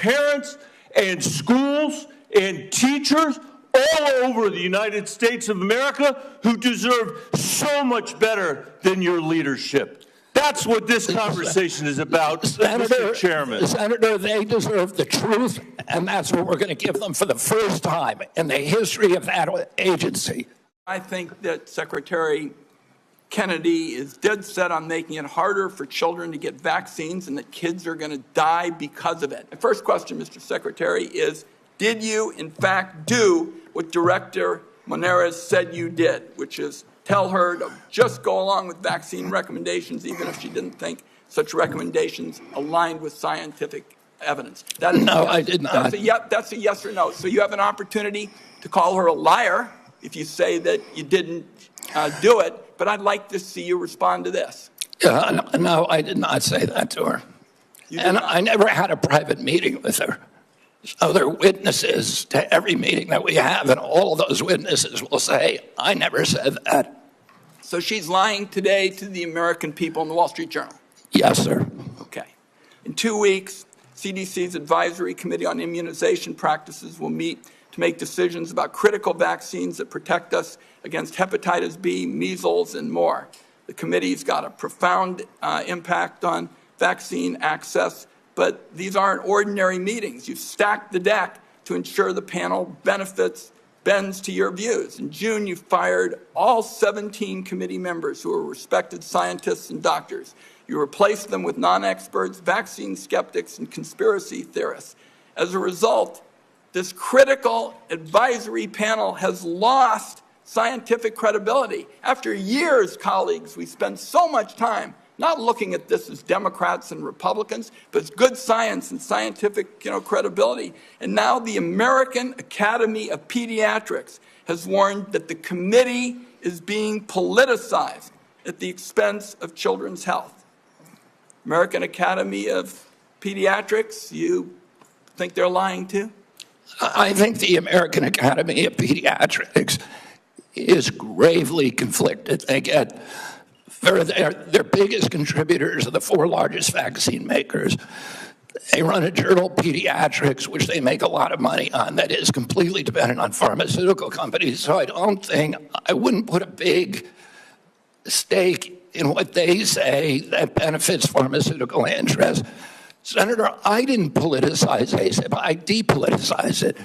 parents and schools and teachers all over the United States of America who deserve so much better than your leadership. That's what this conversation is about, Mr. Chairman. Senator, they deserve the truth, and that's what we're going to give them for the first time in the history of that agency. I think that Secretary Kennedy is dead set on making it harder for children to get vaccines and that kids are going to die because of it. My first question, Mr. Secretary, is did you, in fact, do what Director Monarez said you did, which is tell her to just go along with vaccine recommendations, even if she didn't think such recommendations aligned with scientific evidence? That is no, yes. I did not. That's a yes or no. So you have an opportunity to call her a liar if you say that you didn't do it, but I'd like to see you respond to this. No, I did not say that to her. And I never had a private meeting with her. So there are witnesses to every meeting that we have, and all of those witnesses will say, I never said that. So she's lying today to the American people in the Wall Street Journal? Yes, sir. Okay. In 2 weeks, CDC's Advisory Committee on Immunization Practices will meet to make decisions about critical vaccines that protect us against hepatitis B, measles, and more. The committee's got a profound impact on vaccine access, but these aren't ordinary meetings. You've stacked the deck to ensure the panel bends to your views. In June, you fired all 17 committee members who are respected scientists and doctors. You replaced them with non-experts, vaccine skeptics, and conspiracy theorists. As a result, this critical advisory panel has lost scientific credibility. After years, colleagues, we spent so much time not looking at this as Democrats and Republicans, but as good science and scientific credibility. And now the American Academy of Pediatrics has warned that the committee is being politicized at the expense of children's health. American Academy of Pediatrics, you think they're lying too? I think the American Academy of Pediatrics is gravely conflicted. They get their biggest contributors are the 4 largest vaccine makers. They run a journal, Pediatrics, which they make a lot of money on, that is completely dependent on pharmaceutical companies. So I wouldn't put a big stake in what they say that benefits pharmaceutical interests. Senator, I didn't politicize ACIP. I depoliticized it.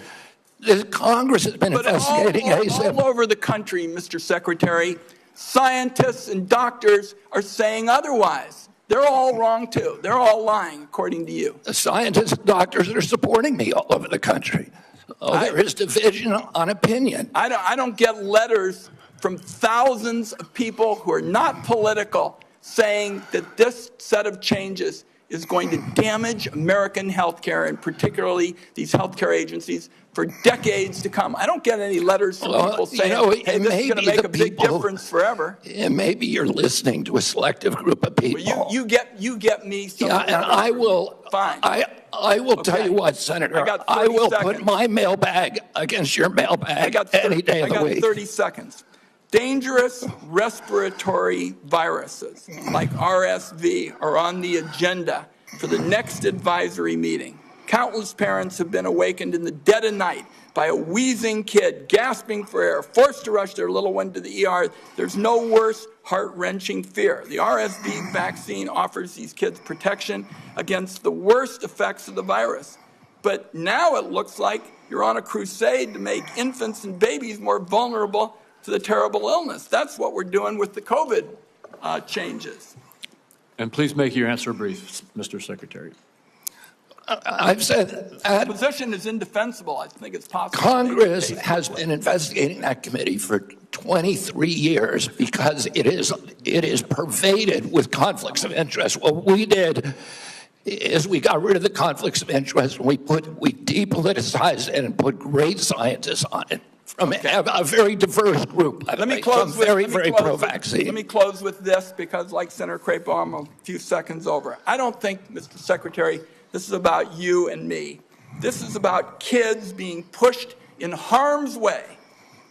The Congress has been investigating ACIP. All over the country, Mr. Secretary, scientists and doctors are saying otherwise. They're all wrong, too. They're all lying, according to you. The scientists and doctors are supporting me all over the country. There is division on opinion. I don't get letters from thousands of people who are not political saying that this set of changes is going to damage American healthcare, and particularly these healthcare agencies, for decades to come. I don't get any letters from people saying, hey, this is going to make a big difference forever. And maybe you're listening to a selective group of people. Well, you get me. Yeah, and I will. Fine. I will tell you what, Senator. I will put my mailbag against your mailbag any day of the week. I got 30 seconds. Dangerous respiratory viruses like RSV are on the agenda for the next advisory meeting. Countless parents have been awakened in the dead of night by a wheezing kid gasping for air, forced to rush their little one to the ER. There's no worse heart-wrenching fear. The RSV vaccine offers these kids protection against the worst effects of the virus. But now it looks like you're on a crusade to make infants and babies more vulnerable to the terrible illness. That's what we're doing with the COVID changes. And please make your answer brief, Mr. Secretary. I've said that the position is indefensible. I think it's possible. Congress has been investigating that committee for 23 years because it is pervaded with conflicts of interest. What we did is we got rid of the conflicts of interest and we depoliticized it and put great scientists on it from a very diverse group. Let me close with very pro-vaccine. Let me close with this because, like Senator Crapo, I'm a few seconds over. I don't think, Mr. Secretary, this is about you and me. This is about kids being pushed in harm's way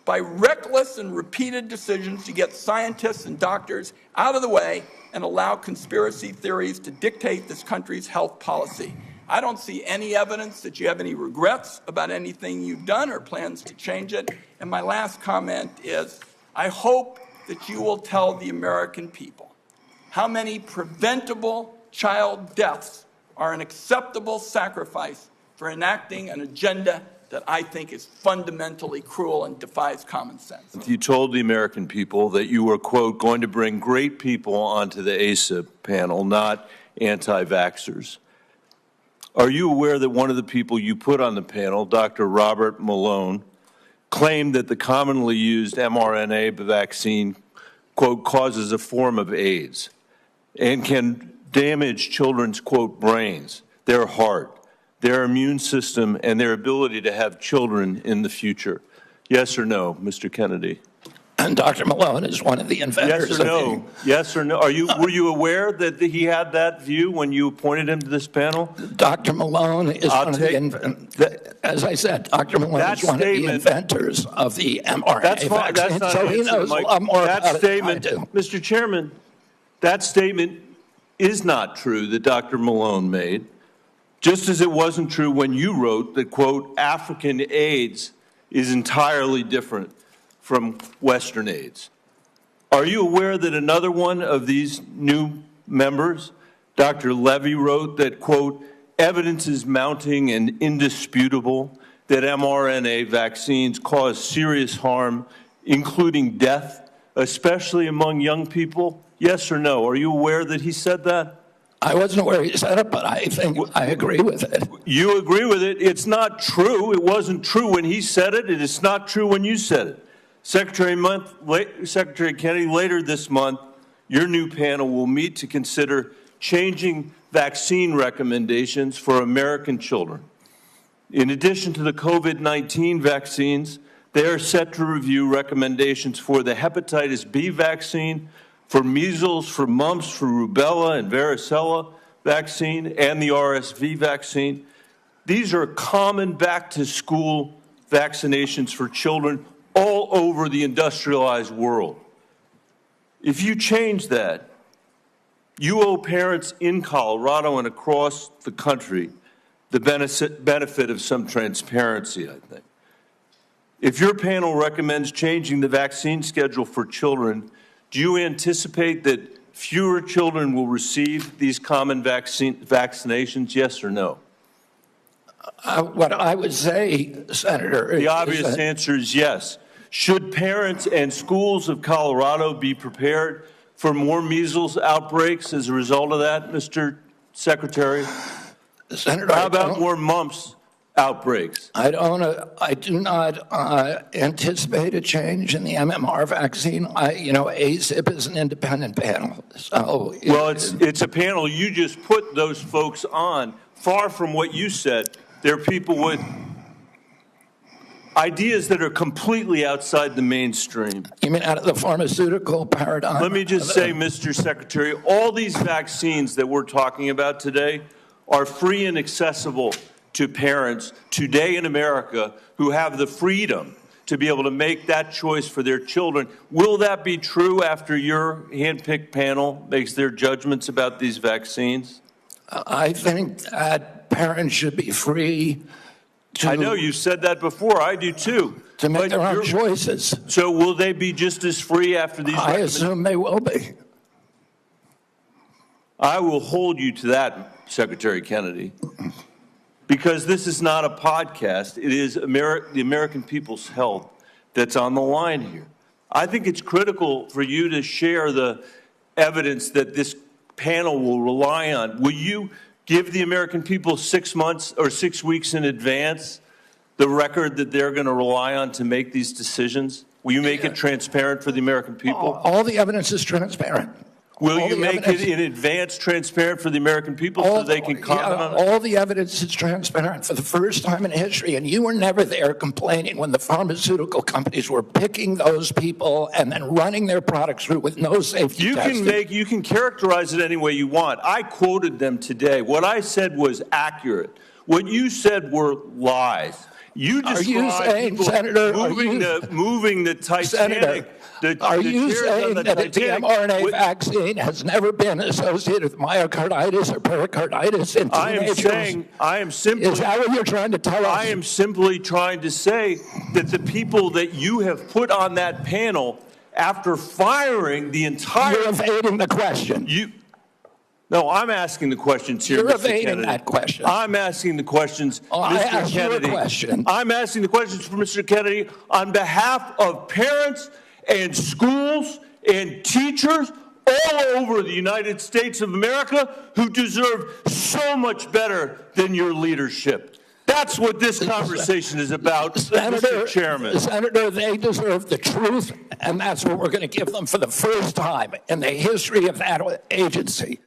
by reckless and repeated decisions to get scientists and doctors out of the way and allow conspiracy theories to dictate this country's health policy. I don't see any evidence that you have any regrets about anything you've done or plans to change it. And my last comment is, I hope that you will tell the American people how many preventable child deaths are an acceptable sacrifice for enacting an agenda that I think is fundamentally cruel and defies common sense. You told the American people that you were, quote, going to bring great people onto the ACIP panel, not anti-vaxxers. Are you aware that one of the people you put on the panel, Dr. Robert Malone, claimed that the commonly used mRNA vaccine, quote, causes a form of AIDS and can damage children's, quote, brains, their heart, their immune system, and their ability to have children in the future? Yes or no, Mr. Kennedy? And Dr. Malone is one of the inventors. Yes or no? Yes or no? Were you aware that he had that view when you appointed him to this panel? Dr. Malone is one of the inventors. As I said, Dr. Malone is one of the inventors of the mRNA vaccine, so he knows a lot more about it than I do. Mr. Chairman, that statement is not true that Dr. Malone made, just as it wasn't true when you wrote that, quote, African AIDS is entirely different from Western AIDS. Are you aware that another one of these new members, Dr. Levy, wrote that, quote, evidence is mounting and indisputable that mRNA vaccines cause serious harm, including death, especially among young people? Yes or no? Are you aware that he said that? I wasn't aware he said it, but I think I agree with it. You agree with it? It's not true. It wasn't true when he said it, and it's not true when you said it. Secretary Kennedy, later this month, your new panel will meet to consider changing vaccine recommendations for American children. In addition to the COVID-19 vaccines, they are set to review recommendations for the hepatitis B vaccine, for measles, for mumps, for rubella and varicella vaccine, and the RSV vaccine. These are common back-to-school vaccinations for children all over the industrialized world. If you change that, you owe parents in Colorado and across the country the benefit of some transparency, I think. If your panel recommends changing the vaccine schedule for children, do you anticipate that fewer children will receive these common vaccinations, yes or no? What I would say, Senator, the obvious answer is yes. Should parents and schools of Colorado be prepared for more measles outbreaks as a result of that, Mr. Secretary? Senator, how about more mumps outbreaks? I do not anticipate a change in the MMR vaccine. ACIP is an independent panel. So well, it's a panel you just put those folks on. Far from what you said, they're people with ideas that are completely outside the mainstream. You mean out of the pharmaceutical paradigm? Let me just say, Mr. Secretary, all these vaccines that we're talking about today are free and accessible to parents today in America who have the freedom to be able to make that choice for their children. Will that be true after your handpicked panel makes their judgments about these vaccines? I think that parents should be free to... I know you said that before. I do too. To make their own choices. So will they be just as free after these? I assume they will be. I will hold you to that, Secretary Kennedy, because this is not a podcast. It is the American people's health that's on the line here. I think it's critical for you to share the evidence that this panel will rely on. Will you give the American people 6 months or 6 weeks in advance the record that they're going to rely on to make these decisions? Will you make it transparent for the American people? All the evidence is transparent. Will you make it in advance transparent for the American people so they can comment on it? All the evidence is transparent for the first time in history, and you were never there complaining when the pharmaceutical companies were picking those people and then running their products through with no safety testing. You can characterize it any way you want. I quoted them today. What I said was accurate. What you said were lies. You Are you describe saying, people Senator, moving the Titanic. Senator, are you saying that the mRNA vaccine has never been associated with myocarditis or pericarditis in teenagers? I am simply. Is that what you're trying to tell us? I am simply trying to say that the people that you have put on that panel, after firing the entire. You're evading the question. No, I'm asking the questions here, You're Mr. evading Kennedy. that question. I'm asking the questions, I Mr. asked you a Kennedy. question. I'm asking the questions for Mr. Kennedy on behalf of parents and schools and teachers all over the United States of America who deserve so much better than your leadership. That's what this conversation is about, Mr. Chairman. Senator, they deserve the truth, and that's what we're going to give them for the first time in the history of that agency.